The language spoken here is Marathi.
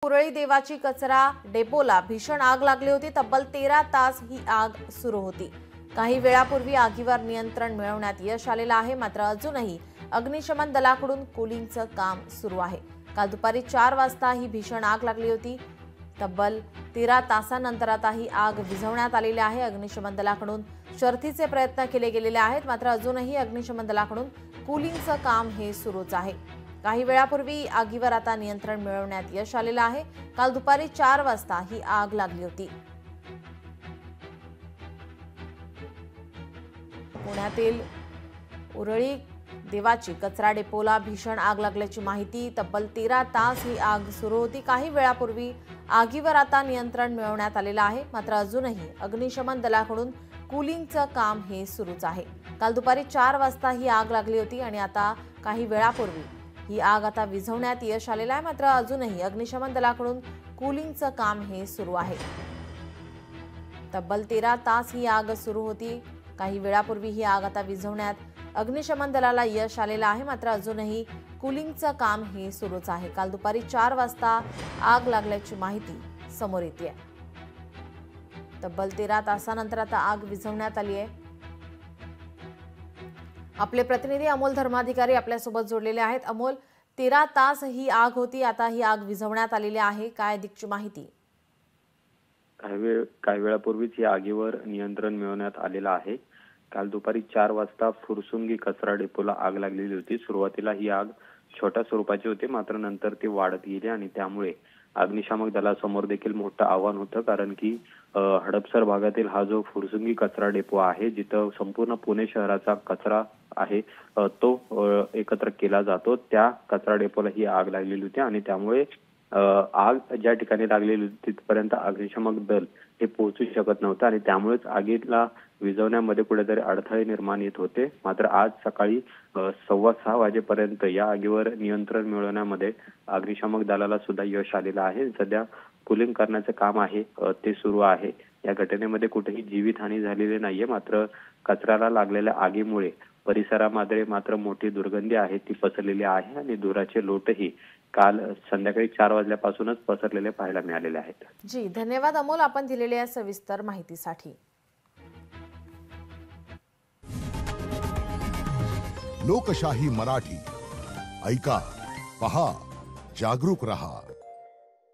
पुरळी देवाची कचरा डेपोला भीषण आग लागली होती। तब्बल 13 तास ही आग सुरू होती। काही वेळापूर्वी आगीवर नियंत्रण मिळवण्यात यश आलेलं आहे, मात्र अजूनही अग्निशमन दलाकडून कूलिंगचं काम सुरू आहे। काल दुपारी 4 वाजता ही भीषण आग लागली होती। तब्बल 13 तासांनंतर आता ही आग विझवण्यात आलेली आहे। अग्निशमन दलाकडून शर्थीचे प्रयत्न केले गेलेले आहेत, मात्र अजूनही अग्निशमन दलाकडून कूलिंगचं काम हे सुरूच आहे। काही वेळापूर्वी आगीवर आता नियंत्रण मिळवण्यात यश आलेलं आहे। काल दुपारी 4 वाजता ही आग लागली होती। पुण्यातील उरळी देवाची कचरा डेपोला भीषण आग लागल्याची माहिती। तब्बल 13 तास ही आग सुरू होती। काही वेळापूर्वी आगीवर आता नियंत्रण मिळवण्यात आलेलं आहे, मात्र अजूनही अग्निशमन दलाकडून कूलिंगचं काम हे सुरूच आहे। काल दुपारी 4 वाजता ही आग लागली होती आणि आता काही वेळापूर्वी ही आग आता विझवण्यात यश आलेलं आहे, मात्र अजूनही अग्निशमन दलाकडून कूलिंगचं काम हे सुरू आहे। तब्बल 13 तास ही आग सुरू होती। काही वेळापूर्वी ही आग आता विझवण्यात अग्निशमन दलाला यश आलेलं आहे, मात्र अजूनही कूलिंगचं काम हे सुरूच आहे। काल दुपारी 4 वाजता आग लागल्याची माहिती समोर येते। तब्बल 13 तासानंतर आता आग विझवण्यात आली आहे। आपले प्रतिनिधी अमोल धर्माधिकारी आपल्यासोबत जोडलेले आहेत। अमोल, 13 तास ही आग होती, आता ही आग विझवण्यात आलेली आहे, काय अधिकची माहिती? काही वेळापूर्वीच या आगीवर नियंत्रण मिळवण्यात आलेलं आहे। काल दुपारी 4 वाजता फुरसुंगी कचरा डेपोला आग लागलेली होती। सुरुवातीला ही आग छोट्या स्वरूपाची होती, मात्र नंतर ती वाढत गेली आणि त्यामुळे अग्निशामक दलासमोर देखील मोठं आव्हान होतं, कारण की हडपसर भागातील हा जो फुरसुंगी कचरा डेपो आहे, जिथं संपूर्ण पुणे शहराचा कचरा आहे तो एकत्र केला जातो, त्या कचरा डेपोला ही आग लागलेली होती आणि त्यामुळे आग ज्या ठिकाणी लागलेली होती तिथपर्यंत अग्निशमक दल हे पोहोचू शकत नव्हतं आणि त्यामुळेच आगीला विझवण्यामध्ये कुठेतरी अडथळे निर्माण येत होते। मात्र आज सकाळी 6:15 वाजेपर्यंत या आगीवर नियंत्रण मिळवण्यामध्ये अग्निशमक दलाला सुद्धा यश आलेलं आहे। सध्या कूलिंग करण्याचे काम आहे ते सुरू आहे। या घटनेमध्ये कुठेही जीवितहानी झालेली नाहीये, मात्र कचऱ्याला लागलेल्या आगीमुळे परिसरामध्ये मात्र मोठी दुर्गंधी आहे ती पसरलेली आहे आणि धुराचे लोटही काल संध्याकाळी 4 वाजल्यापासूनच पसरलेले पाहायला मिळालेले आहेत। जी, धन्यवाद अमोल, आपण दिलेल्या सविस्तर माहितीसाठी। लोकशाही मराठी ऐका, पहा, जागरूक रहा।